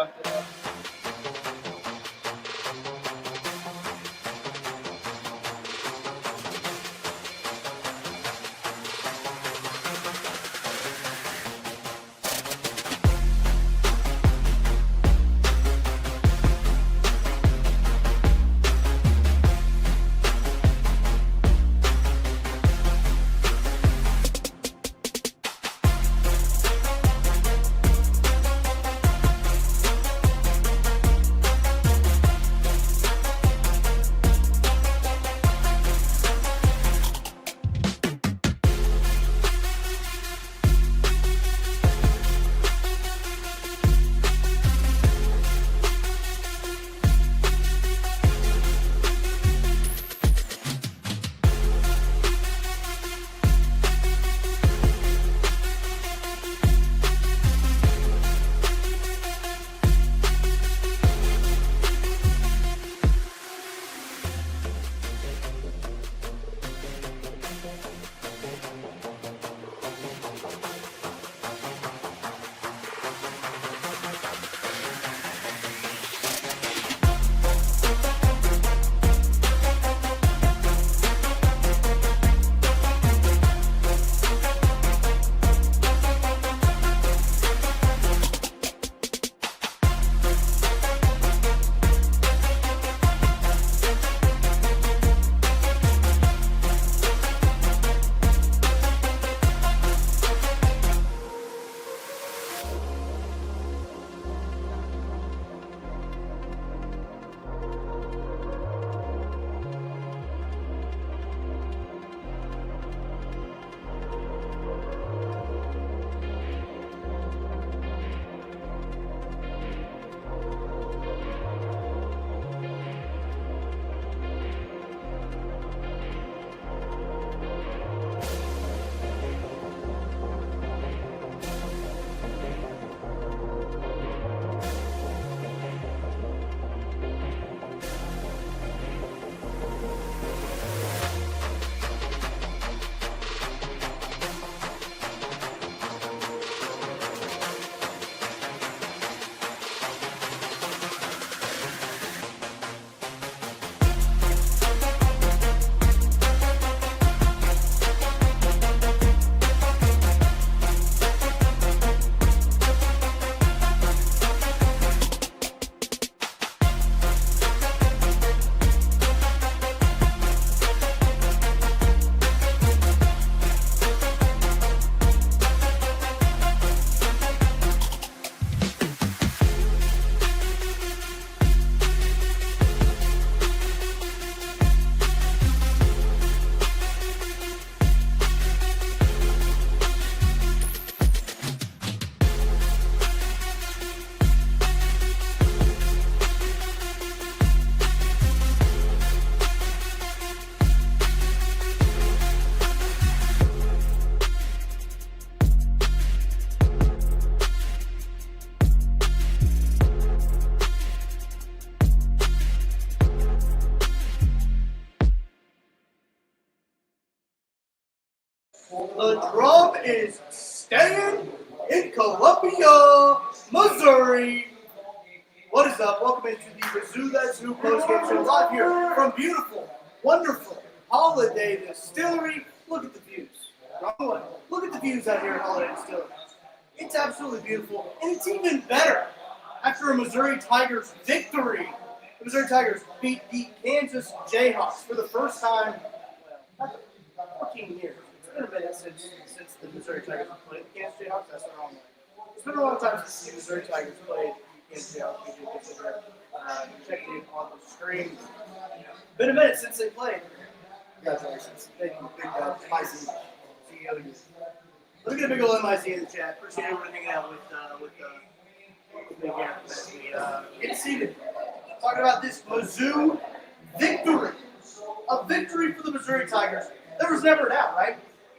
jumped it up. The drum is staying in Columbia, Missouri. What is up? Welcome into the Mizzou That's Who Postgame Show live here from beautiful, wonderful Holladay Distillery. Look at the views. Wrong way. Look at the views out here at Holladay Distillery. It's absolutely beautiful, and it's even better after a Missouri Tigers victory. The Missouri Tigers beat the Kansas Jayhawks for the first time, well, 14 years. It's been a minute since the Missouri Tigers have played the Kansas Jayhawks. That's the wrong way. It's been a long time since the Missouri Tigers played the Kansas Jayhawks. We did consider checking it on the screen. Been a minute since they played. Congratulations. Thank you, big MIC CEO. Let me get a big old MIC in the chat. Appreciate everyone hanging out with Big Aaron as we get seated. Talking about this Mizzou victory. A victory for the Missouri Tigers. There was never a doubt, right?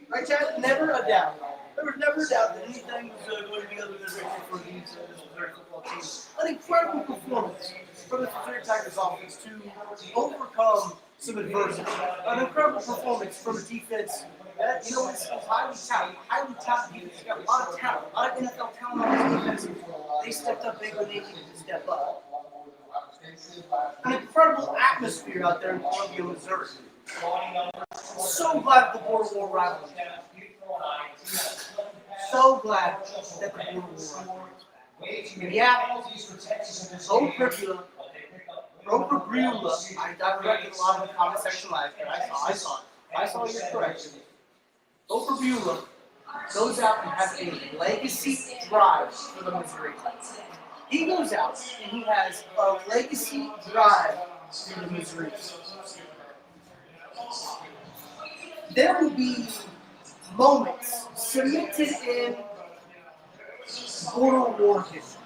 Right, Chad? Never a doubt. There was never a doubt that anything was going to be other than a victory for this Missouri football team. An incredible performance from the Missouri Tigers offense to overcome some adversity. An incredible performance from a defense That, you know, it's highly talented. He's got a lot of talent, a lot of NFL talent on his defense. They stepped up big when they needed to step up. An incredible atmosphere out there in Columbia, Missouri. So glad the Border War rivalry. So glad that the Border War rivalry. And yeah, Perbula. I directed a lot of the comment section last year. I saw your correction. Perbula goes out and has a legacy drive for the Missouri Tigers. He goes out and he has a legacy drive for the Missouri Tigers. There will be moments cemented in Border War history.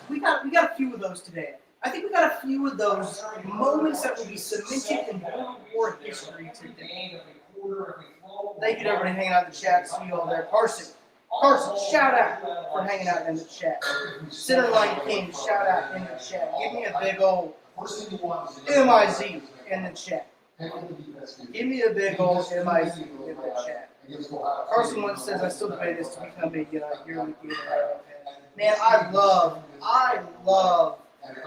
We got a few of those today. I think we got a few of those moments that will be cemented in Border War history today. Thank you to everybody hanging out in the chat. See you all there. Carson, shout out for hanging out in the chat. Centerline King, shout out in the chat. Give me a big old MIZ in the chat. Give me a big old MIZ in the chat. Carson once says, I still debate this to become a yearly game. Man, I love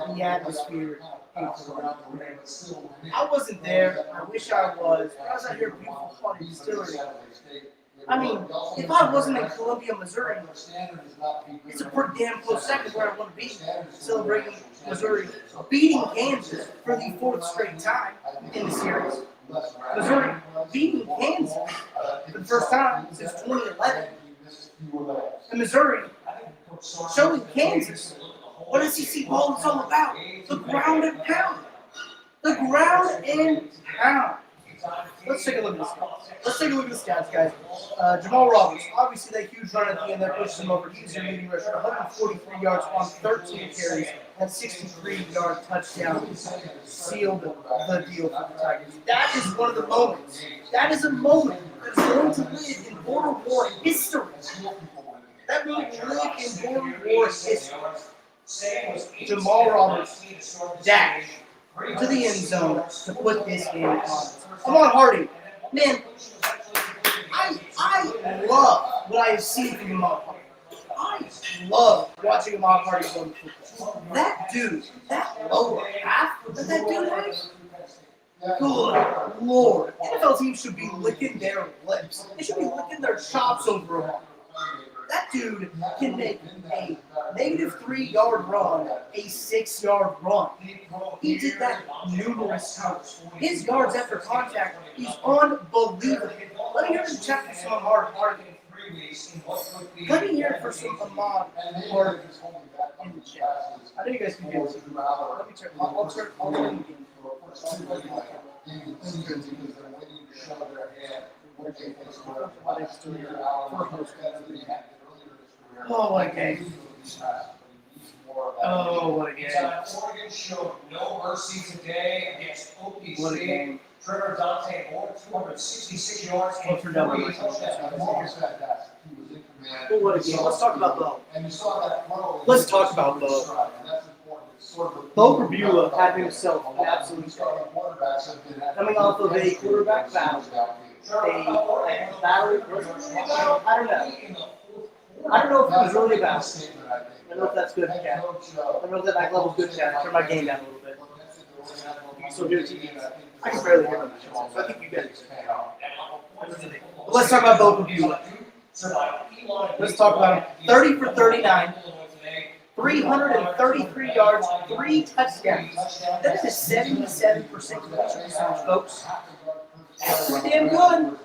the atmosphere. I wasn't there. I wish I was. I was out here at beautiful Holladay Distillery. I mean, if I wasn't in Columbia, Missouri, it's a pretty damn close second where I want to be, celebrating Missouri beating Kansas for the 4th straight time in the series. Missouri beating Kansas for the first time since 2011. And Missouri showing Kansas what SEC ball is all about. The ground and pound. The ground and pound. Let's take a look at this guy. Let's take a look at the stats, guys. Jamal Roberts, obviously that huge run at the end there pushes him over. He's your leading rusher, 143 yards on 13 carries, and 63-yard touchdown. Sealed the deal for the Tigers. That is one of the moments. That is a moment that is going to live in Border War history. That will live in Border War history. Jamal Roberts dash to the end zone to put this game on. Ahmad Hardy, man, I love what I have seen from Ahmad Hardy. I love watching Ahmad Hardy play football. That dude, that lower half that dude has, good Lord. NFL teams should be licking their lips. They should be licking their chops over him. That dude can make a -3-yard run a 6-yard run. He did that numerous times. His yards after contact is unbelievable. Let me hear him check for some Ahmad Hardy. Let me hear it for some Ahmad Hardy in the chat. I know you guys can hear this. Let me check. I'll turn the game. Oh, what a game. Oh, what a game. Oregon showed no mercy today against Okie State. What a game. Trevor Dante, 266 yards and 48 touchdowns. Well, what a game. Let's talk about Bo. Let's talk about Bo. Bo Perbula had himself an absolute day. Coming off of a quarterback battle. A battle. I don't know if it was really a battle. I don't know if that's good, chat. I don't know if that back level's good, chat. I turn my game down a little bit. You can still hear the TV. I can barely hear them. So I think you get it. But let's talk about Bo Perbula. Let's talk about him. 30 for 39. 333 yards, 3 touchdowns. That is a 77% completion percentage, folks. That's pretty damn good.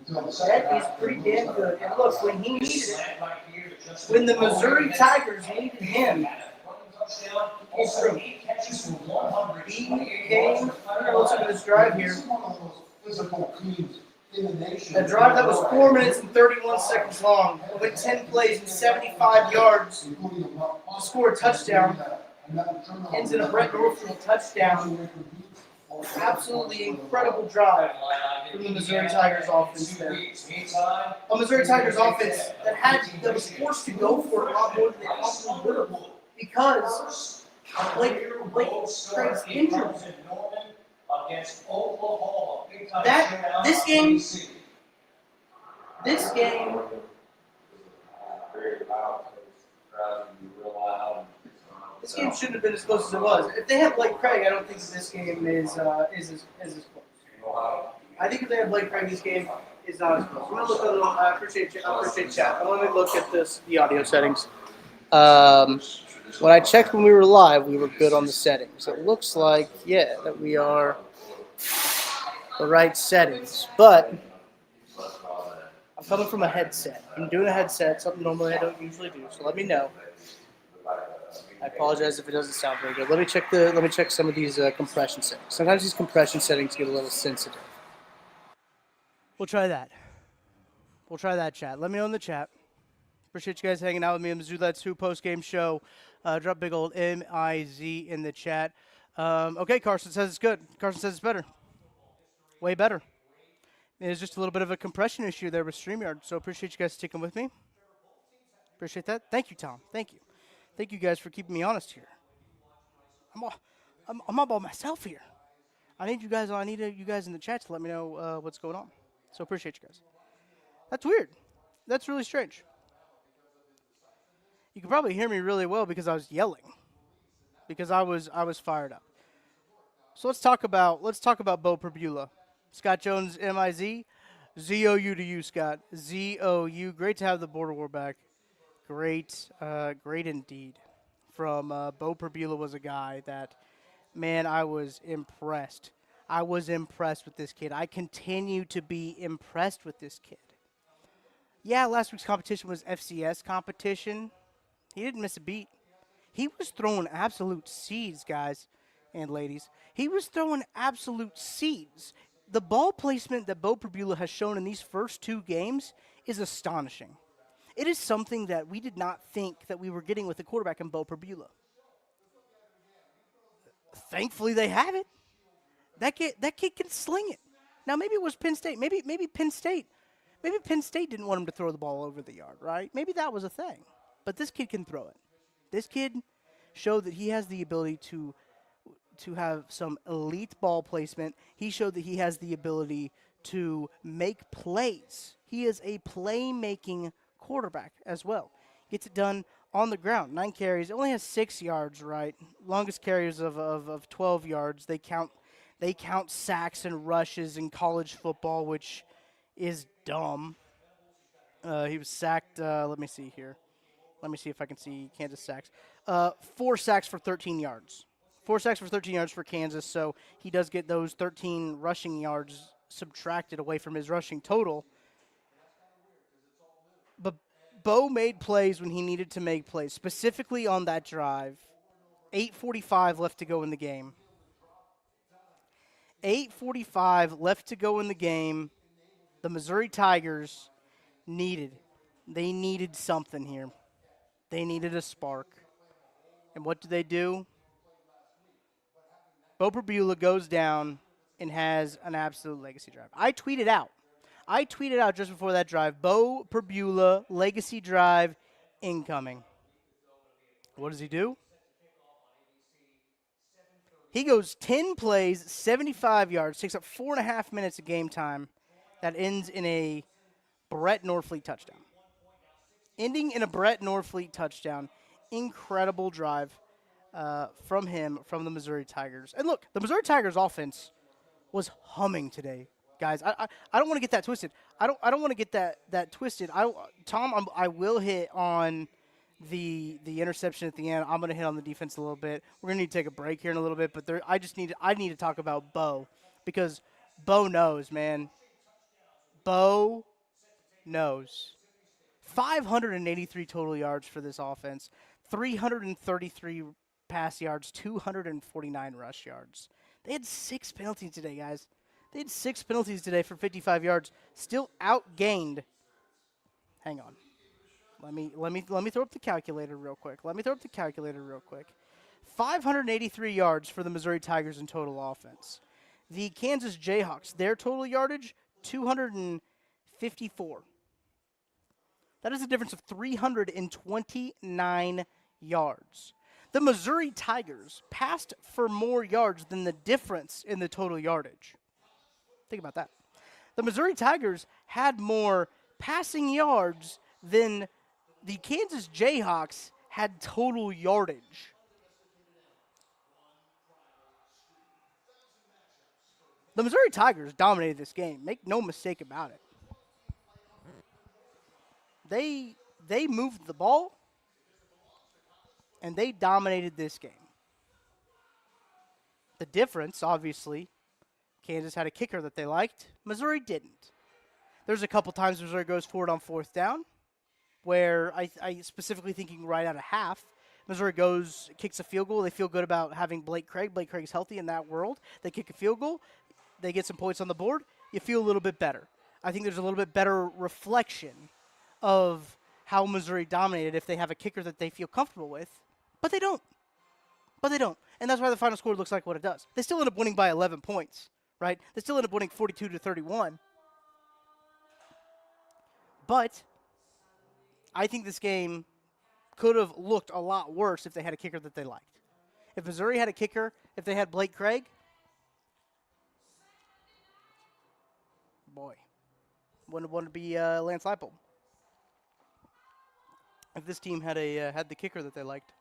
That is pretty damn good. And look, when he needed it, when the Missouri Tigers needed him, he's through. He came. Let's look at this drive here. A drive that was 4 minutes and 31 seconds long. It went 10 plays and 75 yards to score a touchdown. Ends in a Brett Norfield touchdown. Absolutely incredible drive from the Missouri Tigers offense there. A Missouri Tigers offense that was forced to go for it a lot more than they possibly would have because Blake Craig's injured. against Oklahoma. This game. This game shouldn't have been as close as it was. If they had Blake Craig, I don't think this game is as close. I think if they had Blake Craig, this game is not as close. I'm gonna look a little. I appreciate chat. I want to look at the audio settings. When I checked when we were live, we were good on the settings. It looks like that we are the right settings, but I'm coming from a headset. I'm doing a headset, something normally I don't usually do. So let me know. I apologize if it doesn't sound very good. Let me check some of these compression settings. Sometimes these compression settings get a little sensitive. We'll try that. Chat. Let me know in the chat. Appreciate you guys hanging out with me on the Mizzou That's Who post-game show. Drop big old M-I-Z in the chat. Okay, Carson says it's good. Carson says it's better. Way better. There's just a little bit of a compression issue there with StreamYard, so appreciate you guys sticking with me. Appreciate that. Thank you, Tom. Thank you. Thank you guys for keeping me honest here. I'm all by myself here. I need you guys in the chat to let me know what's going on. So appreciate you guys. That's weird. That's really strange. You can probably hear me really well because I was yelling. Because I was fired up. So let's talk about Bo Perbula. Scott Jones, M-I-Z. Z-O-U to you, Scott. Z-O-U. Great to have the Border War back. Great indeed. From Bo Perbula was a guy that, man, I was impressed. I was impressed with this kid. I continue to be impressed with this kid. Yeah, last week's competition was FCS competition. He didn't miss a beat. He was throwing absolute seeds, guys and ladies. He was throwing absolute seeds. The ball placement that Bo Perbula has shown in these first two games is astonishing. It is something that we did not think that we were getting with the quarterback in Bo Perbula. Thankfully, they have it. That kid can sling it. Now, maybe it was Penn State. Maybe Penn State didn't want him to throw the ball over the yard, right? Maybe that was a thing. But this kid can throw it. This kid showed that he has the ability to have some elite ball placement. He showed that he has the ability to make plays. He is a playmaking quarterback as well. Gets it done on the ground. 9 carries. Only has 6 yards, right? Longest carries of 12 yards. They count sacks and rushes in college football, which is dumb. He was sacked. Let me see here. Let me see if I can see Kansas sacks. 4 sacks for 13 yards. 4 sacks for 13 yards for Kansas, so he does get those 13 rushing yards subtracted away from his rushing total. But Bo made plays when he needed to make plays, specifically on that drive. 8:45 left to go in the game. 8:45 left to go in the game. The Missouri Tigers needed something here. They needed a spark. And what do? Bo Perbula goes down and has an absolute legacy drive. I tweeted out just before that drive, Bo Perbula legacy drive incoming. What does he do? He goes 10 plays, 75 yards, takes up 4.5 minutes of game time. That ends in a Brett Norfleet touchdown. Ending in a Brett Norfleet touchdown. Incredible drive from him, from the Missouri Tigers. And look, the Missouri Tigers offense was humming today, guys. I don't want to get that twisted. I don't want to get that twisted. Tom, I will hit on the interception at the end. I'm going to hit on the defense a little bit. We're going to need to take a break here in a little bit, but I need to talk about Bo because Bo knows, man. Bo knows. 583 total yards for this offense, 333 pass yards, 249 rush yards. They had 6 penalties today, guys. They had 6 penalties today for 55 yards. Still outgained. Hang on. Let me throw up the calculator real quick. 583 yards for the Missouri Tigers in total offense. The Kansas Jayhawks, their total yardage, 254. That is a difference of 329 yards. The Missouri Tigers passed for more yards than the difference in the total yardage. Think about that. The Missouri Tigers had more passing yards than the Kansas Jayhawks had total yardage. The Missouri Tigers dominated this game. Make no mistake about it. They moved the ball, and they dominated this game. The difference, obviously, Kansas had a kicker that they liked. Missouri didn't. There's a couple times Missouri goes forward on 4th down, where I specifically thinking right out of half, Missouri kicks a field goal. They feel good about having Blake Craig. Blake Craig's healthy in that world. They kick a field goal. They get some points on the board. You feel a little bit better. I think there's a little bit better reflection of how Missouri dominated if they have a kicker that they feel comfortable with, but they don't. And that's why the final score looks like what it does. They still end up winning by 11 points, right? They still end up winning 42-31. But I think this game could have looked a lot worse if they had a kicker that they liked. If Missouri had a kicker, if they had Blake Craig, boy, wouldn't want to be Lance Leipold. If this team had the kicker that they liked.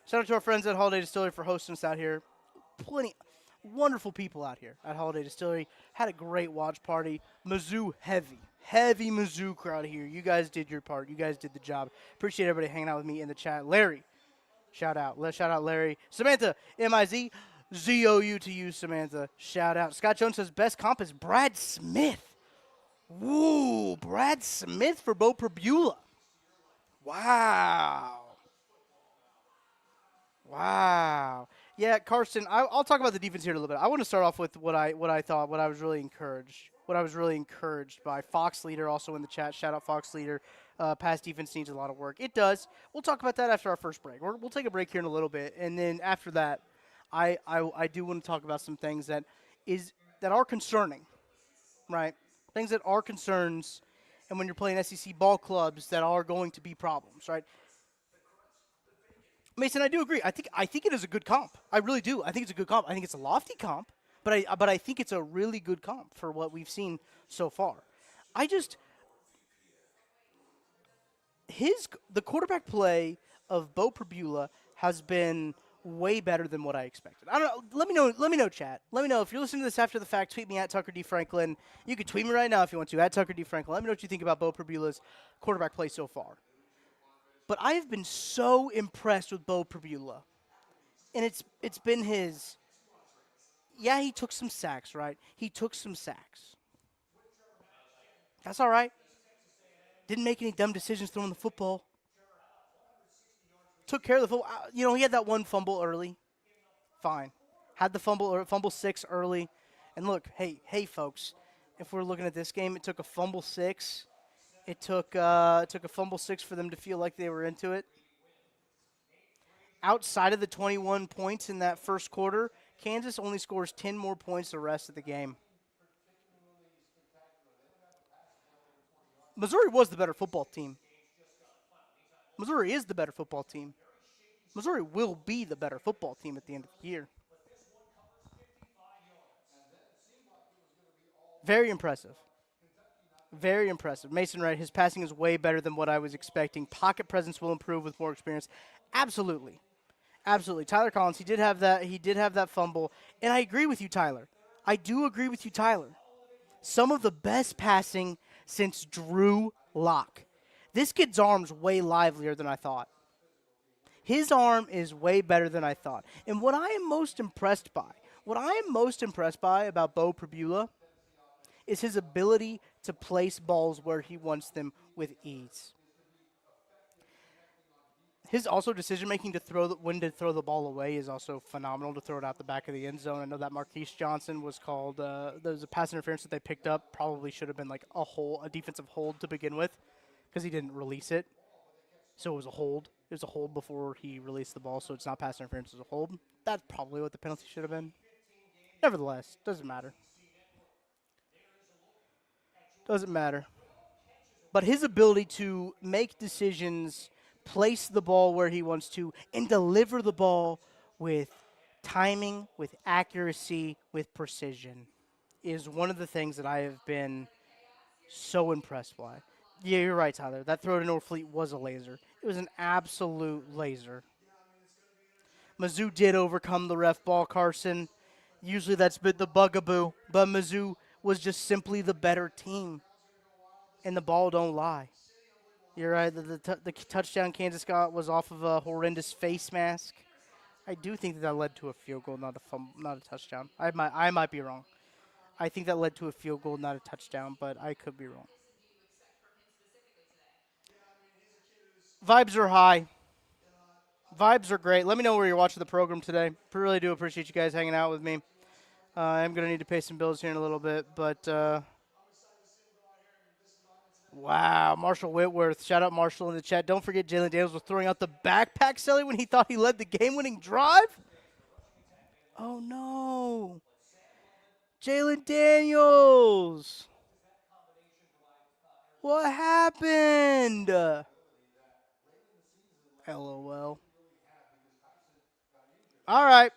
Shout out to our friends at Holladay Distillery for hosting us out here. Plenty wonderful people out here at Holladay Distillery. Had a great watch party. Mizzou heavy Mizzou crowd here. You guys did your part. You guys did the job. Appreciate everybody hanging out with me in the chat. Larry, shout out. Let's shout out Larry. Samantha, M-I-Z. Z-O-U to you, Samantha. Shout out. Scott Jones says best comp is Brad Smith. Woo, Brad Smith for Bo Perbula. Wow. Yeah, Carson, I'll talk about the defense here in a little bit. I want to start off with what I was really encouraged by. Fox Leader also in the chat. Shout out Fox Leader. Pass defense needs a lot of work. It does. We'll talk about that after our first break. We'll take a break here in a little bit, and then after that, I do want to talk about some things that are concerning, right? Things that are concerns, and when you're playing SEC ball clubs that are going to be problems, right? Mason, I do agree. I think it is a good comp. I really do. I think it's a good comp. I think it's a lofty comp, but I think it's a really good comp for what we've seen so far. The quarterback play of Bo Perbula has been way better than what I expected. I don't know. Let me know, chat. Let me know if you're listening to this after the fact. Tweet me at Tucker D Franklin. You can tweet me right now if you want to at Tucker D Franklin. Let me know what you think about Bo Perbula's quarterback play so far. But I have been so impressed with Bo Perbula, and it's been his. Yeah, he took some sacks, right? He took some sacks. That's all right. Didn't make any dumb decisions throwing the football. Took care of the football. He had that one fumble early. Fine. Had the fumble 6 early. And look, hey, folks, if we're looking at this game, it took a fumble 6. It took a fumble 6 for them to feel like they were into it. Outside of the 21 points in that first quarter, Kansas only scores 10 more points the rest of the game. Missouri was the better football team. Missouri is the better football team. Missouri will be the better football team at the end of the year. Very impressive. Very impressive. Mason Wright, his passing is way better than what I was expecting. Pocket presence will improve with more experience. Absolutely. Tyler Collins, he did have that fumble. And I agree with you, Tyler. I do agree with you, Tyler. Some of the best passing since Drew Lock. This kid's arm's way livelier than I thought. His arm is way better than I thought. And what I am most impressed by about Bo Perbula is his ability to place balls where he wants them with ease. His also decision-making when to throw the ball away is also phenomenal, to throw it out the back of the end zone. I know that Marquise Johnson was called, there was a pass interference that they picked up. Probably should have been like a defensive hold to begin with, because he didn't release it. So it was a hold. It was a hold before he released the ball, so it's not pass interference, it's a hold. That's probably what the penalty should have been. Nevertheless, doesn't matter. But his ability to make decisions place the ball where he wants to, and deliver the ball with timing, with accuracy, with precision is one of the things that I have been so impressed by. Yeah, you're right, Tyler. That throw to Norfleet was a laser. It was an absolute laser. Mizzou did overcome the ref ball, Carson. Usually that's been the bugaboo, but Mizzou was just simply the better team, and the ball don't lie. You're right. The touchdown Kansas got was off of a horrendous face mask. I do think that led to a field goal, not a touchdown. I might be wrong. I think that led to a field goal, not a touchdown, but I could be wrong. Vibes are high. Vibes are great. Let me know where you're watching the program today. Really do appreciate you guys hanging out with me. I'm going to need to pay some bills here in a little bit, but wow, Marshall Whitworth. Shout out Marshall in the chat. Don't forget Jalen Daniels was throwing out the backpack celly when he thought he led the game-winning drive. Oh, no. Jalen Daniels. What happened? LOL. All right.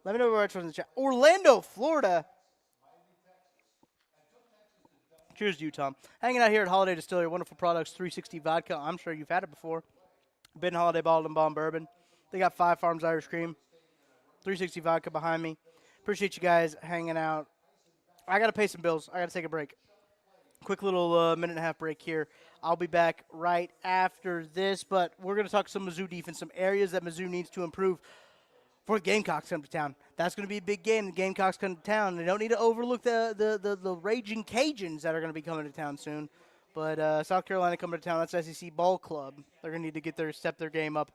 Let me know where it's from in the chat. Orlando, Florida. Cheers to you, Tom. Hanging out here at Holladay Distillery, wonderful products, 360 vodka. I'm sure you've had it before. Ben Holladay Bottled and Bond Bourbon. They got 5 Farms Irish Cream. 360 vodka behind me. Appreciate you guys hanging out. I got to pay some bills. I got to take a break. Quick little minute and a half break here. I'll be back right after this, but we're going to talk some Mizzou defense, some areas that Mizzou needs to improve for the Gamecocks come to town. That's going to be a big game. The Gamecocks come to town. They don't need to overlook the raging Cajuns that are going to be coming to town soon. But South Carolina coming to town, that's SEC Ball Club. They're going to need to step their game up.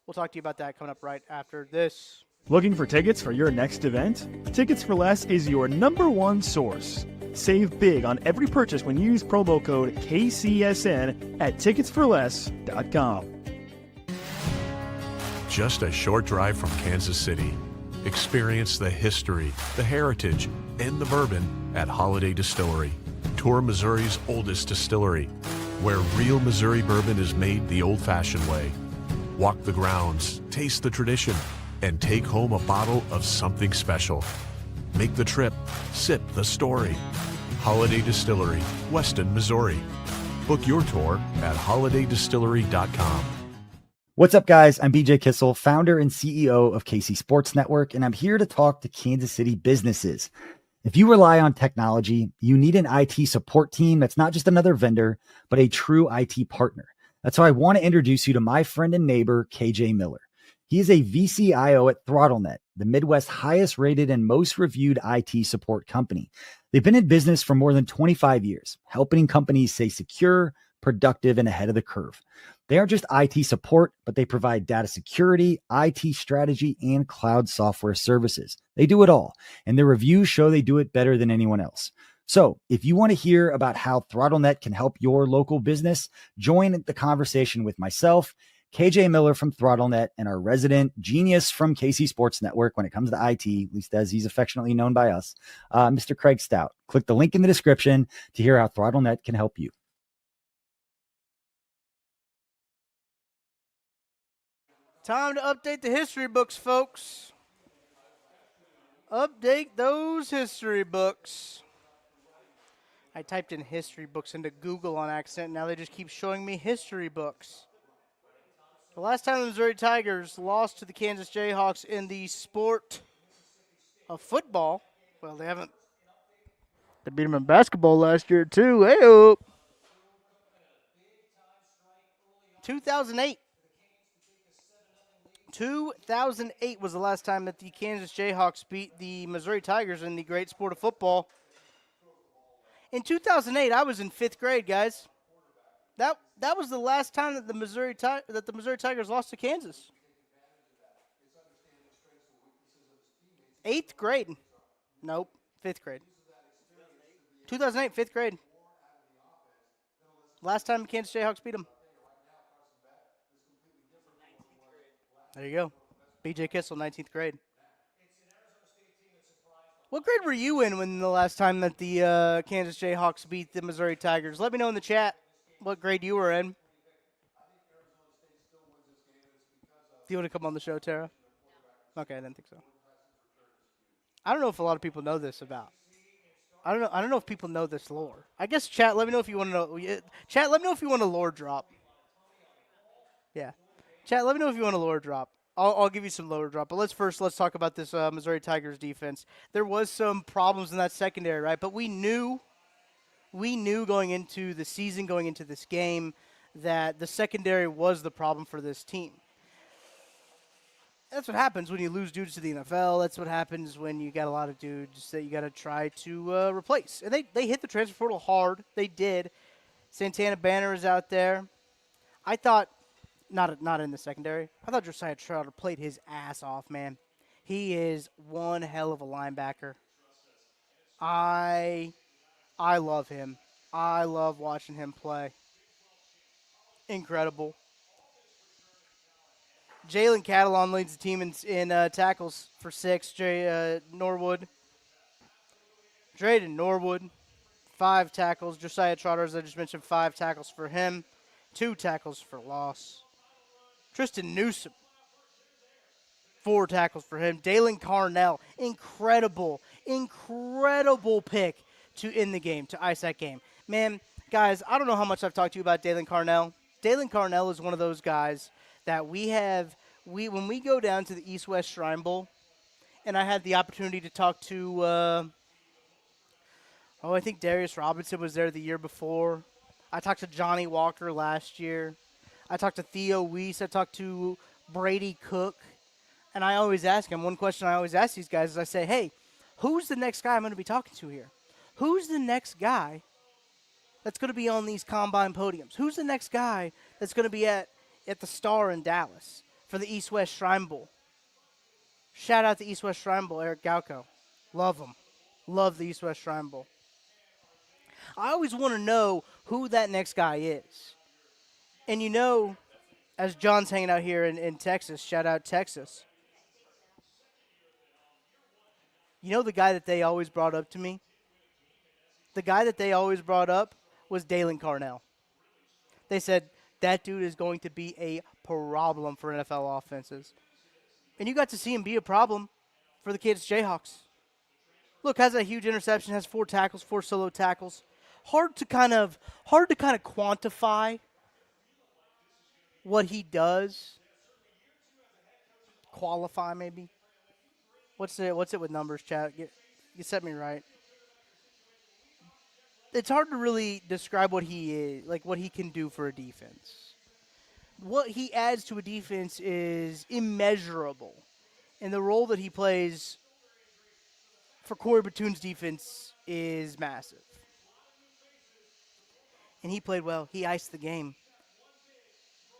We'll talk to you about that coming up right after this. Looking for tickets for your next event? Tickets for Less is your #1 source. Save big on every purchase when you use promo code KCSN at ticketsforless.com. Just a short drive from Kansas City. Experience the history, the heritage, and the bourbon at Holladay Distillery. Tour Missouri's oldest distillery, where real Missouri bourbon is made the old-fashioned way. Walk the grounds, taste the tradition, and take home a bottle of something special. Make the trip, sip the story. Holladay Distillery, Weston, Missouri. Book your tour at holladaydistillery.com. What's up, guys? I'm BJ Kissel, founder and CEO of KC Sports Network, and I'm here to talk to Kansas City businesses. If you rely on technology, you need an IT support team that's not just another vendor, but a true IT partner. That's why I want to introduce you to my friend and neighbor, KJ Miller. He is a VCIO at ThrottleNet, the Midwest's highest rated and most reviewed IT support company. They've been in business for more than 25 years, helping companies stay secure, productive, and ahead of the curve. They aren't just IT support, but they provide data security, IT strategy, and cloud software services. They do it all, and their reviews show they do it better than anyone else. So if you want to hear about how ThrottleNet can help your local business, join the conversation with myself, KJ Miller from ThrottleNet, and our resident genius from KC Sports Network when it comes to IT, at least as he's affectionately known by us, Mr. Craig Stout. Click the link in the description to hear how ThrottleNet can help you. Time to update the history books, folks. Update those history books. I typed in history books into Google on accident. Now they just keep showing me history books. The last time the Missouri Tigers lost to the Kansas Jayhawks in the sport of football, well, they haven't. They beat them in basketball last year, too. Hey-oh. 2008. 2008 was the last time that the Kansas Jayhawks beat the Missouri Tigers in the great sport of football. In 2008, I was in 5th grade, guys. That was the last time that the Missouri Tigers lost to Kansas. 8th grade. Nope, 5th grade. 2008, 5th grade. Last time the Kansas Jayhawks beat them. There you go. BJ Kissel, 19th grade. What grade were you in when the last time that the Kansas Jayhawks beat the Missouri Tigers? Let me know in the chat what grade you were in. Do you want to come on the show, Tara? Okay, I didn't think so. I don't know if a lot of people know this about. I don't know if people know this lore. I guess chat. Let me know if you want to know. Chat. Let me know if you want a lore drop. Yeah, chat. Let me know if you want a lore drop. I'll give you some lore drop. But let's talk about this Missouri Tigers defense. There was some problems in that secondary, right? But we knew going into the season, going into this game, that the secondary was the problem for this team. That's what happens when you lose dudes to the NFL. That's what happens when you got a lot of dudes that you got to try to replace. And they hit the transfer portal hard. They did. Santana Banner is out there. I thought, not in the secondary, I thought Josiah Trotter played his ass off, man. He is one hell of a linebacker. I love him. I love watching him play. Incredible. Jalen Catalon leads the team in tackles for 6. Norwood. Drayden Norwood, 5 tackles. Josiah Trotter, as I just mentioned, 5 tackles for him. 2 tackles for loss. Tristan Newsom, 4 tackles for him. Dalen Carnell, incredible pick to end the game, to ice that game. Man, guys, I don't know how much I've talked to you about Dalen Carnell. Dalen Carnell is one of those guys that when we go down to the East-West Shrine Bowl, and I had the opportunity to talk to, I think Darius Robinson was there the year before. I talked to Johnny Walker last year. I talked to Theo Weiss. I talked to Brady Cook. And I always ask him, one question I always ask these guys is I say, hey, who's the next guy I'm going to be talking to here? Who's the next guy that's going to be on these combine podiums? Who's the next guy that's going to be at the Star in Dallas for the East-West Shrine Bowl? Shout out to East-West Shrine Bowl, Eric Galco. Love him. Love the East-West Shrine Bowl. I always want to know who that next guy is. And you know, as John's hanging out here in Texas, shout out Texas. You know the guy that they always brought up to me? The guy that they always brought up was Dalen Carnell. They said, that dude is going to be a problem for NFL offenses. And you got to see him be a problem for the Kansas Jayhawks. Look, has a huge interception, has 4 tackles, 4 solo tackles. Hard to kind of quantify what he does. Qualify, maybe. What's it with numbers, chat? You set me right. It's hard to really describe what he is, like what he can do for a defense. What he adds to a defense is immeasurable. And the role that he plays for Corey Batoon's defense is massive. And he played well. He iced the game.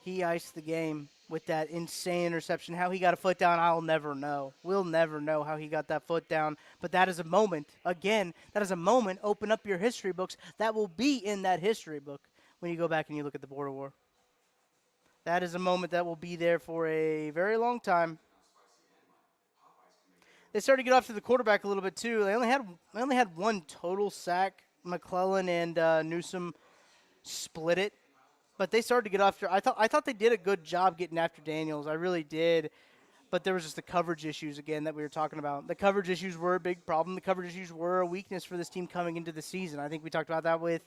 He iced the game with that insane interception. How he got a foot down, I'll never know. We'll never know how he got that foot down. But that is a moment. Again, that is a moment. Open up your history books. That will be in that history book when you go back and you look at the border war. That is a moment that will be there for a very long time. They started to get off to the quarterback a little bit too. They only had 1 total sack. McClellan and Newsom split it, but they started to get after. I thought they did a good job getting after Daniels. I really did, but there was just the coverage issues again that we were talking about. The coverage issues were a big problem. The coverage issues were a weakness for this team coming into the season. I think we talked about that with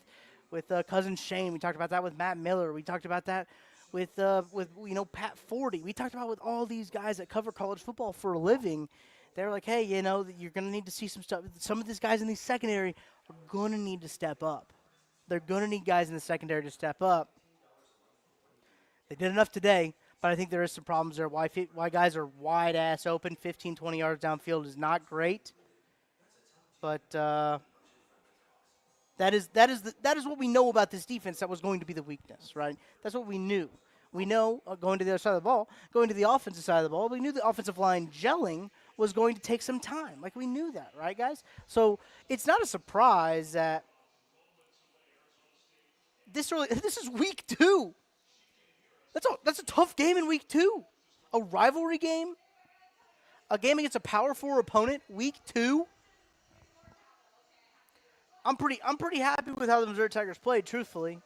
cousin Shane. We talked about that with Matt Miller. We talked about that with Pat Forty. We talked about with all these guys that cover college football for a living. They're like, hey, you're going to need to see some stuff. Some of these guys in the secondary are going to need to step up. They're going to need guys in the secondary to step up. They did enough today, but I think there is some problems there. Why guys are wide ass open, 15, 20 yards downfield is not great. But that is what we know about this defense. That was going to be the weakness, right? That's what we knew. We know going to the other side of the ball, going to the offensive side of the ball. We knew the offensive line gelling was going to take some time. Like, we knew that, right, guys? So it's not a surprise that this is week 2. That's a tough game in week 2. A rivalry game. A game against a Power 4 opponent, week 2. I'm pretty happy with how the Missouri Tigers played, truthfully.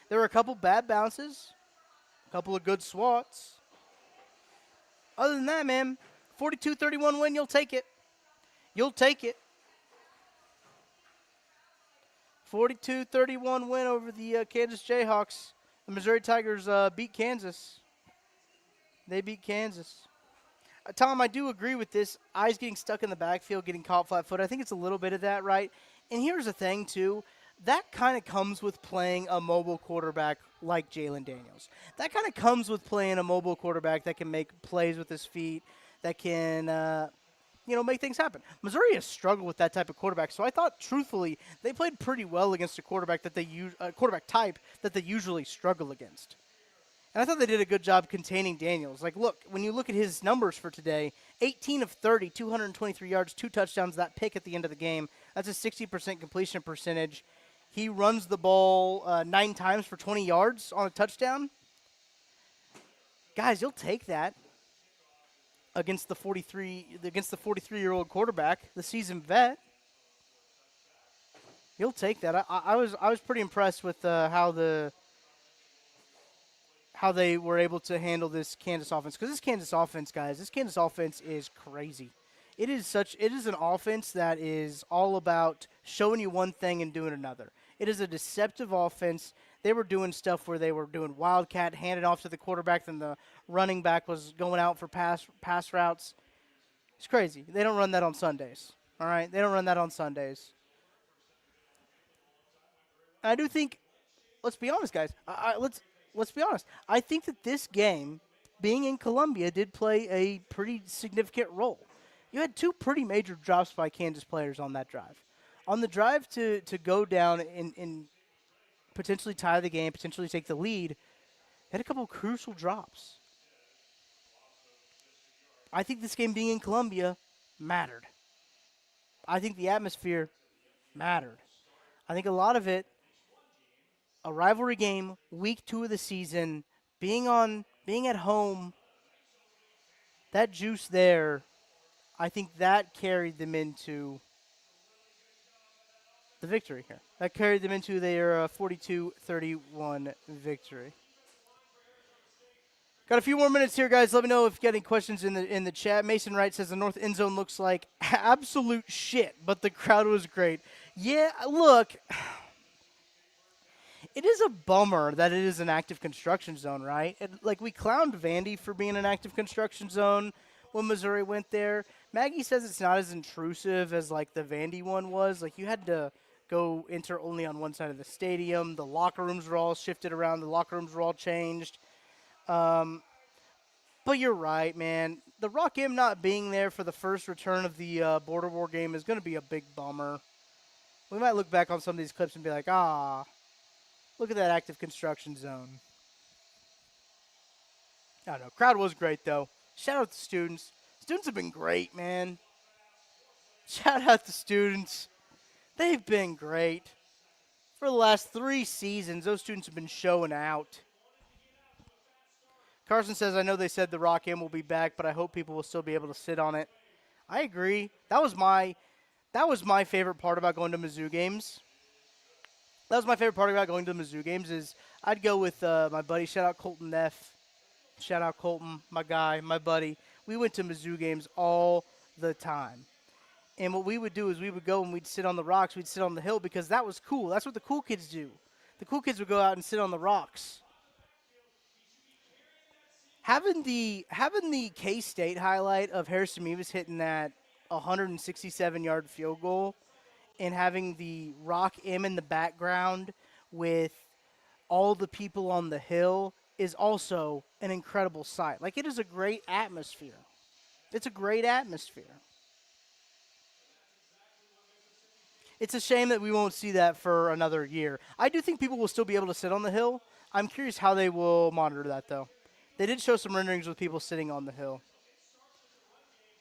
There were a couple bad bounces, a couple of good swats. Other than that, man, 42-31 win, you'll take it. You'll take it. 42-31 win over the Kansas Jayhawks. The Missouri Tigers beat Kansas. They beat Kansas. Tom, I do agree with this. Eyes getting stuck in the backfield, getting caught flat-footed. I think it's a little bit of that, right? And here's the thing, too. That kind of comes with playing a mobile quarterback like Jalen Daniels. That kind of comes with playing a mobile quarterback that can make plays with his feet, that can, make things happen. Missouri has struggled with that type of quarterback, so I thought, truthfully, they played pretty well against a quarterback quarterback type that they usually struggle against. And I thought they did a good job containing Daniels. Like, look, when you look at his numbers for today, 18 of 30, 223 yards, 2 touchdowns, that pick at the end of the game. That's a 60% completion percentage. He runs the ball 9 times for 20 yards on a touchdown. Guys, you'll take that against the 43-year-old quarterback, the seasoned vet. You'll take that. I was pretty impressed with how they were able to handle this Kansas offense. Because this Kansas offense, guys, is crazy. It is an offense that is all about showing you one thing and doing another. It is a deceptive offense. They were doing stuff where they were doing wildcat, handing off to the quarterback, then the running back was going out for pass routes. It's crazy. They don't run that on Sundays. All right? They don't run that on Sundays. I do think, let's be honest, guys. Let's be honest. I think that this game, being in Columbia, did play a pretty significant role. You had 2 pretty major drops by Kansas players on that drive. On the drive to go down and potentially tie the game, potentially take the lead, they had a couple of crucial drops. I think this game being in Columbia mattered. I think the atmosphere mattered. I think a lot of it, a rivalry game, week 2 of the season, being at home, that juice there, I think that carried them into the victory here. That carried them into their 42-31 victory. Got a few more minutes here, guys. Let me know if you got any questions in the chat. Mason Wright says the north end zone looks like absolute shit, but the crowd was great. Yeah, look, it is a bummer that it is an active construction zone, right? Like, we clowned Vandy for being an active construction zone when Missouri went there. Maggie says it's not as intrusive as, like, the Vandy one was. Like, you had to go enter only on one side of the stadium. The locker rooms were all shifted around. The locker rooms were all changed. But you're right, man. The Rock M not being there for the first return of the Border War game is going to be a big bummer. We might look back on some of these clips and be like, look at that active construction zone. I don't know. Crowd was great, though. Shout out to students. Students have been great, man. Shout out to students. They've been great. For the last 3 seasons, those students have been showing out. Carson says, I know they said the Rock M will be back, but I hope people will still be able to sit on it. I agree. That was my favorite part about going to Mizzou games. That was my favorite part about going to the Mizzou games is I'd go with my buddy. Shout out Colton Neff. Shout out Colton, my guy, my buddy. We went to Mizzou games all the time. And what we would do is we would go and we'd sit on the rocks. We'd sit on the hill because that was cool. That's what the cool kids do. The cool kids would go out and sit on the rocks. Having the K-State highlight of Harrison Mevis hitting that 167-yard field goal and having the Rock M in the background with all the people on the hill is also an incredible sight. Like, it is a great atmosphere. It's a great atmosphere. It's a shame that we won't see that for another year. I do think people will still be able to sit on the hill. I'm curious how they will monitor that, though. They did show some renderings with people sitting on the hill.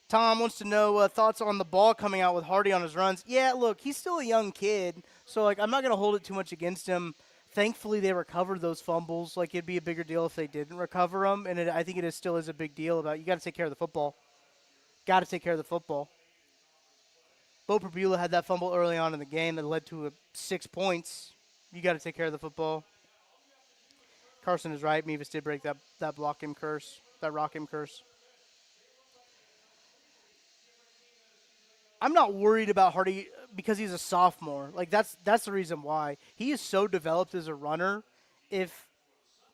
Tom wants to know thoughts on the ball coming out with Hardy on his runs. Yeah, look, he's still a young kid, so I'm not going to hold it too much against him. Thankfully, they recovered those fumbles. It'd be a bigger deal if they didn't recover them, and I think it still is a big deal about you got to take care of the football. Got to take care of the football. Bo Perbula had that fumble early on in the game that led to 6 points. You got to take care of the football. Carson is right. Mevis did break that block him curse, that rock him curse. I'm not worried about Hardy because he's a sophomore. Like that's the reason why he is so developed as a runner. If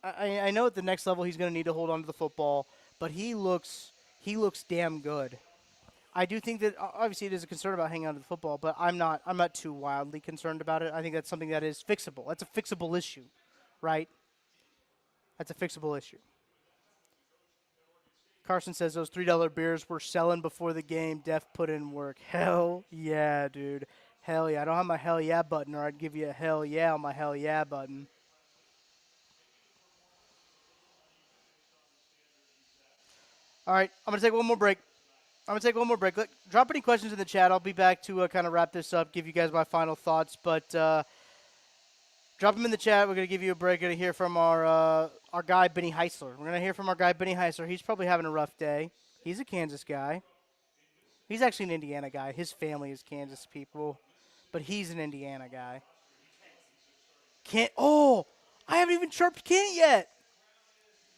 I know at the next level he's going to need to hold on to the football, but he looks damn good. I do think that obviously it is a concern about hanging on to the football, but I'm not too wildly concerned about it. I think that's something that is fixable. That's a fixable issue, right? That's a fixable issue. Carson says those $3 beers were selling before the game. Def put in work. Hell yeah, dude. Hell yeah. I don't have my hell yeah button, or I'd give you a hell yeah on my hell yeah button. All right, I'm going to take one more break. Drop any questions in the chat. I'll be back to kind of wrap this up, give you guys my final thoughts. But drop them in the chat. We're going to give you a break. We're going to hear from our guy, Benny Heisler. We're going to hear from our guy, Benny Heisler. He's probably having a rough day. He's a Kansas guy. He's actually an Indiana guy. His family is Kansas people, but he's an Indiana guy. I haven't even chirped Kent yet.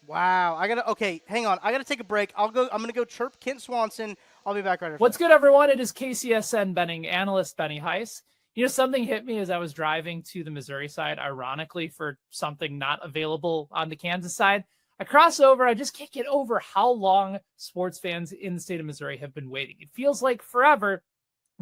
Wow. Okay, hang on. I got to take a break. I'm going to go chirp Kent Swanson. I'll be back right after. What's good, everyone? It is KCSN betting analyst Benny Heiss. You know, something hit me as I was driving to the Missouri side, ironically, for something not available on the Kansas side. I cross over. I just can't get over how long sports fans in the state of Missouri have been waiting. It feels like forever.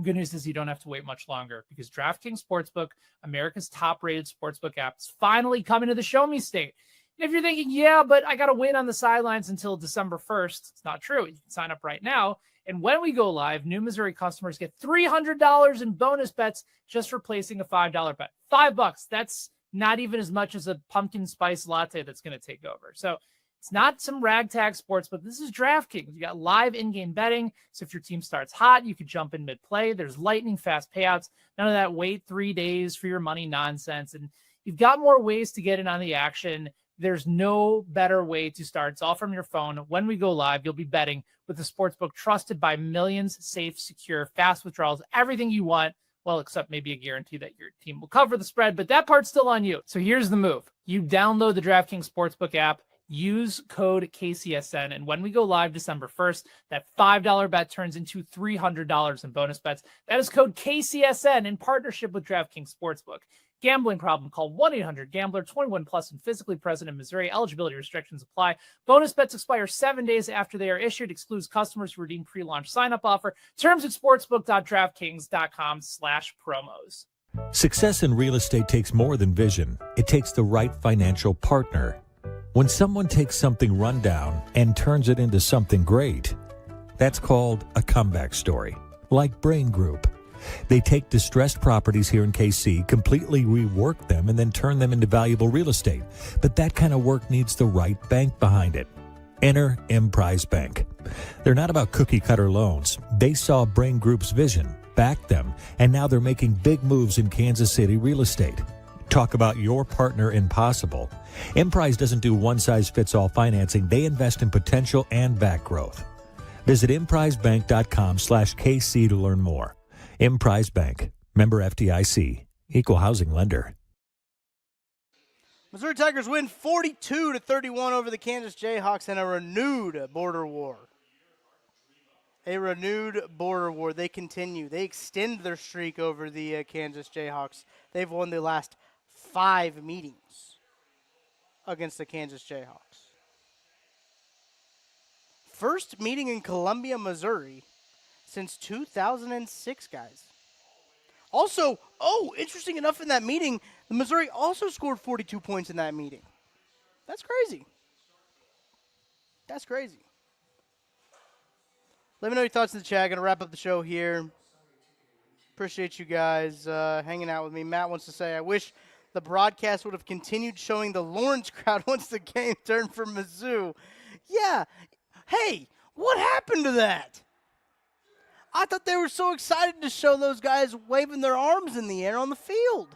Good news is you don't have to wait much longer because DraftKings Sportsbook, America's top-rated sportsbook app, is finally coming to the Show Me State. And if you're thinking, yeah, but I got to wait on the sidelines until December 1st, it's not true. You can sign up right now. And when we go live, new Missouri customers get $300 in bonus bets just for placing a $5 bet. $5. That's not even as much as a pumpkin spice latte that's going to take over. So it's not some ragtag sports, but this is DraftKings. You got live in-game betting. So if your team starts hot, you could jump in mid-play. There's lightning fast payouts. None of that wait 3 days for your money nonsense. And you've got more ways to get in on the action. There's no better way to start. It's all from your phone. When we go live, you'll be betting with the sportsbook trusted by millions, safe, secure, fast withdrawals, everything you want. Well, except maybe a guarantee that your team will cover the spread, but that part's still on you. So here's the move. You download the DraftKings Sportsbook app, use code KCSN, and when we go live December 1st, that $5 bet turns into $300 in bonus bets. That is code KCSN in partnership with DraftKings Sportsbook. Gambling problem, call 1-800-GAMBLER, 21 plus and physically present in Missouri. Eligibility restrictions apply. Bonus bets expire 7 days after they are issued. Excludes customers who redeem pre-launch sign-up offer. Terms at sportsbook.draftkings.com/promos. Success in real estate takes more than vision. It takes the right financial partner. When someone takes something rundown and turns it into something great, that's called a comeback story, like Brain Group. They take distressed properties here in KC, completely rework them, and then turn them into valuable real estate. But that kind of work needs the right bank behind it. Enter Emprise Bank. They're not about cookie-cutter loans. They saw Brain Group's vision, backed them, and now they're making big moves in Kansas City real estate. Talk about your partner in possible. Emprise doesn't do one-size-fits-all financing. They invest in potential and back growth. Visit emprisebank.com/KC to learn more. Emprise Bank, member FDIC, equal housing lender. Missouri Tigers win 42-31 over the Kansas Jayhawks in a renewed border war. They continue. They extend their streak over the Kansas Jayhawks. They've won the last 5 meetings against the Kansas Jayhawks. First meeting in Columbia, Missouri since 2006, guys. Also, interesting enough, in that meeting, the Missouri also scored 42 points in that meeting. That's crazy. Let me know your thoughts in the chat. Going to wrap up the show here. Appreciate you guys hanging out with me. Matt wants to say, I wish the broadcast would have continued showing the Lawrence crowd once the game turned for Mizzou. Yeah. Hey, what happened to that? I thought they were so excited to show those guys waving their arms in the air on the field.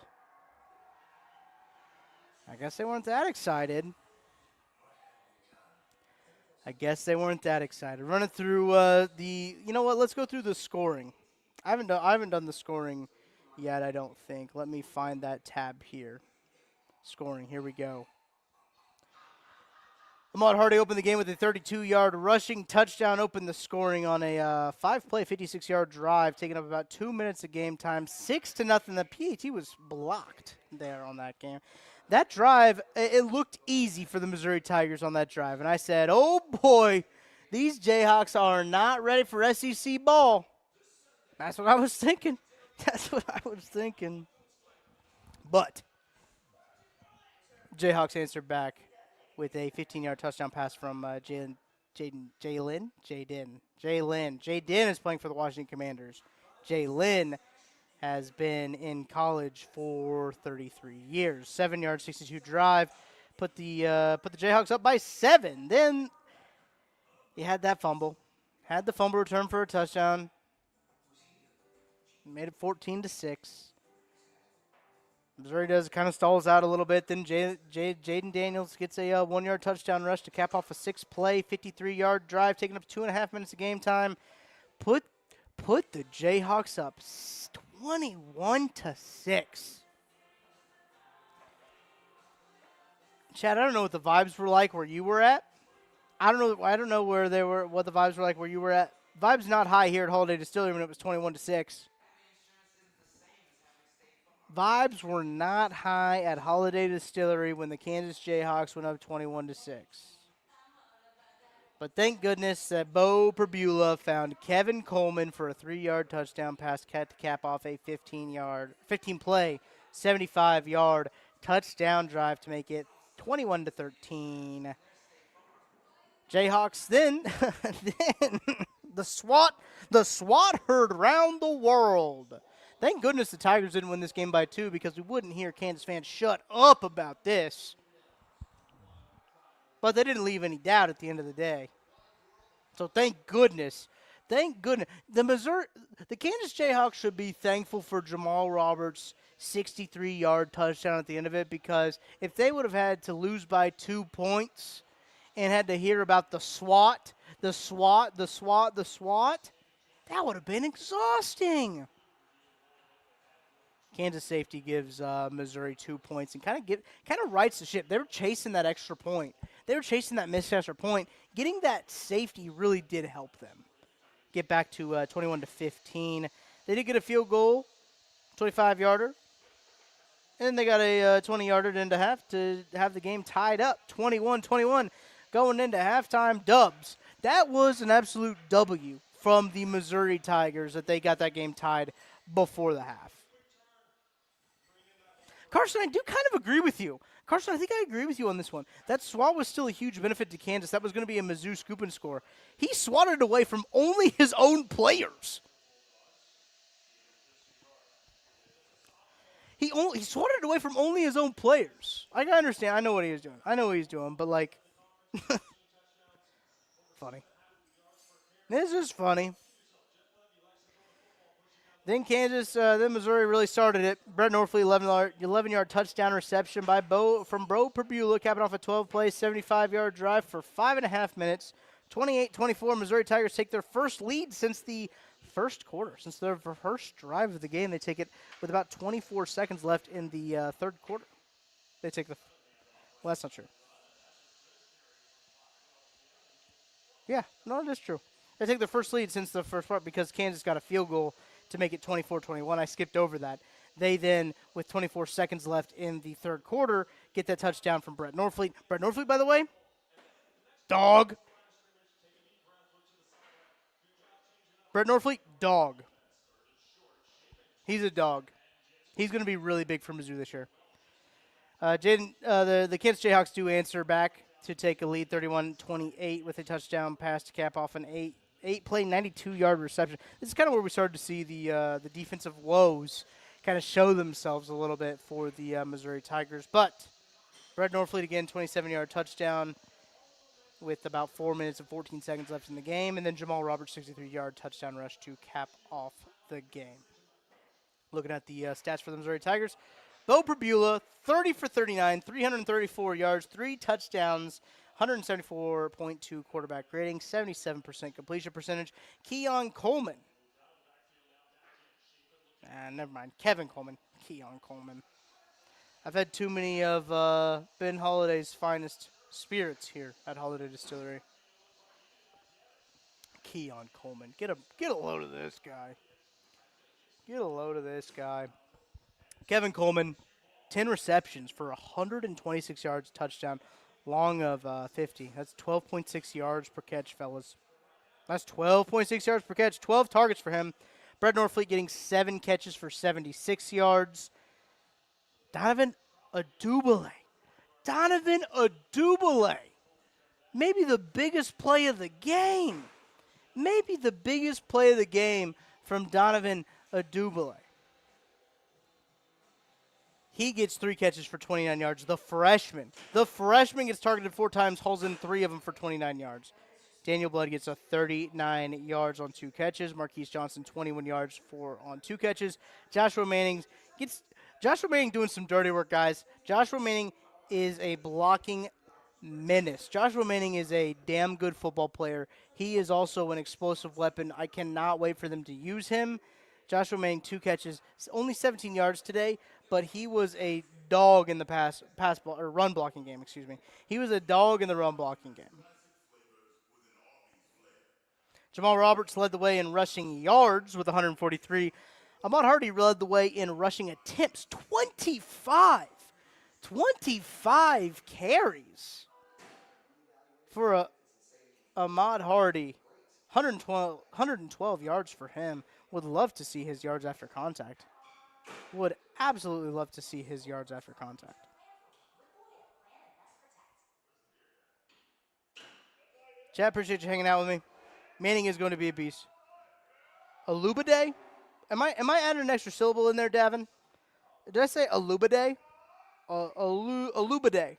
I guess they weren't that excited. Running through you know what? Let's go through the scoring. I haven't done the scoring yet, I don't think. Let me find that tab here. Scoring. Here we go. Ahmad Hardy opened the game with a 32-yard rushing touchdown, opened the scoring on a 5-play, 56-yard drive, taking up about 2 minutes of game time, 6-0. The PAT was blocked there on that game. That drive, it looked easy for the Missouri Tigers on that drive, and I said, oh boy, these Jayhawks are not ready for SEC ball. That's what I was thinking. That's what I was thinking. But Jayhawks answered back with a 15-yard touchdown pass from Jaden. Jaylin is playing for the Washington Commanders. Jaylin has been in college for 33 years. 7-yard, 62 drive, put the Jayhawks up by 7. Then you had that fumble, had the fumble return for a touchdown, made it 14-6. Missouri does kind of stalls out a little bit. Then Jaden Daniels gets a 1-yard touchdown rush to cap off a 6-play, 53-yard drive, taking up 2.5 minutes of game time. Put the Jayhawks up 21-6. Chad, I don't know what the vibes were like where you were at. I don't know where they were, what the vibes were like where you were at. Vibes not high here at Holladay Distillery when it was 21-6. Vibes were not high at Holladay Distillery when the Kansas Jayhawks went up 21-6. But thank goodness that Bo Perbula found Kevin Coleman for a 3-yard touchdown pass to cap off a 15-play, 75-yard touchdown drive to make it 21-13. Jayhawks then the SWAT heard round the world. Thank goodness the Tigers didn't win this game by 2 because we wouldn't hear Kansas fans shut up about this. But they didn't leave any doubt at the end of the day. So thank goodness. Thank goodness. The Kansas Jayhawks should be thankful for Jamal Roberts' 63-yard touchdown at the end of it, because if they would have had to lose by 2 points and had to hear about the SWAT, that would have been exhausting. Kansas safety gives Missouri 2 points and kind of rights the ship. They were chasing that extra point. They were chasing that missed extra point. Getting that safety really did help them get back to 21-15. They did get a field goal, 25-yarder, and then they got a 20-yarder into half to have the game tied up, 21-21, going into halftime. Dubs. That was an absolute W from the Missouri Tigers that they got that game tied before the half. Carson, I do kind of agree with you. Carson, I think I agree with you on this one. That SWAT was still a huge benefit to Kansas. That was going to be a Mizzou scoop and score. He swatted away from only his own players. He swatted away from only his own players. I understand. I know what he was doing. But, like, funny. This is funny. Then Missouri really started it. Brett Norfleet, 11-yard touchdown reception by Bo Perbula, capping off a 12-play, 75-yard drive for 5.5 minutes. 28-24, Missouri Tigers take their first lead since the first quarter. Since their first drive of the game, they take it with about 24 seconds left in the third quarter. Well, that's not true. Yeah, no, it is true. They take their first lead since the first part because Kansas got a field goal to make it 24-21. I skipped over that. They then, with 24 seconds left in the third quarter, get that touchdown from Brett Norfleet. Brett Norfleet, by the way, dog. Brett Norfleet, dog. He's a dog. He's going to be really big for Mizzou this year. The Kansas Jayhawks do answer back to take a lead 31-28 with a touchdown pass to cap off an 8-play, 92-yard reception. This is kind of where we started to see the defensive woes kind of show themselves a little bit for the Missouri Tigers. But Brett Norfleet, again, 27-yard touchdown with about 4 minutes and 14 seconds left in the game. And then Jamal Roberts, 63-yard touchdown rush to cap off the game. Looking at the stats for the Missouri Tigers, Bo Perbula, 30 for 39, 334 yards, 3 touchdowns, 174.2 quarterback rating, 77% completion percentage. Keon Coleman. Never mind. Kevin Coleman. Keon Coleman. I've had too many of Ben Holladay's finest spirits here at Holladay Distillery. Keon Coleman. Get a load of this guy. Get a load of this guy. Kevin Coleman, 10 receptions for 126 yards, touchdown, long of 50. That's 12.6 yards per catch, fellas. That's 12.6 yards per catch, 12 targets for him. Brett Norfleet getting 7 catches for 76 yards. Donovan Adubele. Maybe the biggest play of the game. From Donovan Adubele. He gets 3 catches for 29 yards. The freshman gets targeted 4 times, hauls in 3 of them for 29 yards. Daniel Blood gets a 39 yards on 2 catches. Marquise Johnson, 21 yards on 2 catches. Joshua Manning doing some dirty work, guys. Joshua Manning is a blocking menace. Joshua Manning is a damn good football player. He is also an explosive weapon. I cannot wait for them to use him. Joshua Manning, 2 catches, only 17 yards today, but he was a dog in the run blocking game, excuse me. He was a dog in the run blocking game. Jamal Roberts led the way in rushing yards with 143. Ahmad Hardy led the way in rushing attempts, 25 carries for Ahmad Hardy. 112 yards for him. Would love to see his yards after contact. Would absolutely love to see his yards after contact. Chad, appreciate you hanging out with me. Manning is going to be a beast. Alubade? Am I adding an extra syllable in there, Davin? Did I say Alubade? Alubade.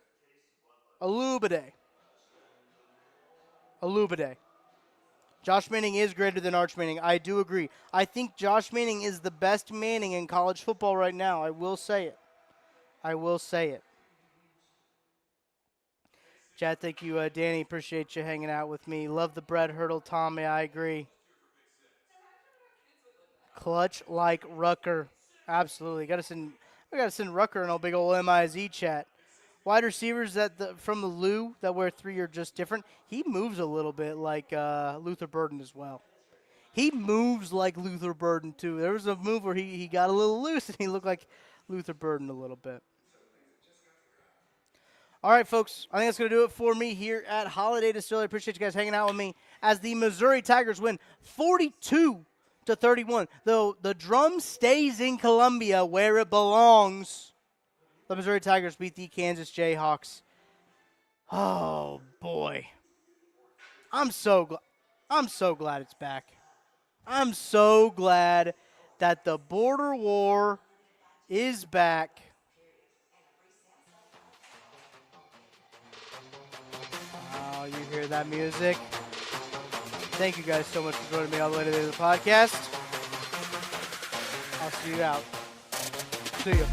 Josh Manning is greater than Arch Manning. I do agree. I think Josh Manning is the best Manning in college football right now. I will say it. Chad, thank you. Danny, appreciate you hanging out with me. Love the bread hurdle, Tommy. I agree. Clutch like Rucker. Absolutely. We got to send Rucker in a big old MIZ chat. Wide receivers from the Lou that wear 3 are just different. He moves a little bit like Luther Burden as well. He moves like Luther Burden too. There was a move where he got a little loose and he looked like Luther Burden a little bit. All right, folks. I think that's going to do it for me here at Holladay Distillery. Appreciate you guys hanging out with me as the Missouri Tigers win 42-31. Though the drum stays in Columbia where it belongs. The Missouri Tigers beat the Kansas Jayhawks. Oh, boy. I'm so glad it's back. I'm so glad that the border war is back. Oh, you hear that music? Thank you guys so much for joining me all the way to the end of the podcast. I'll see you out. See ya.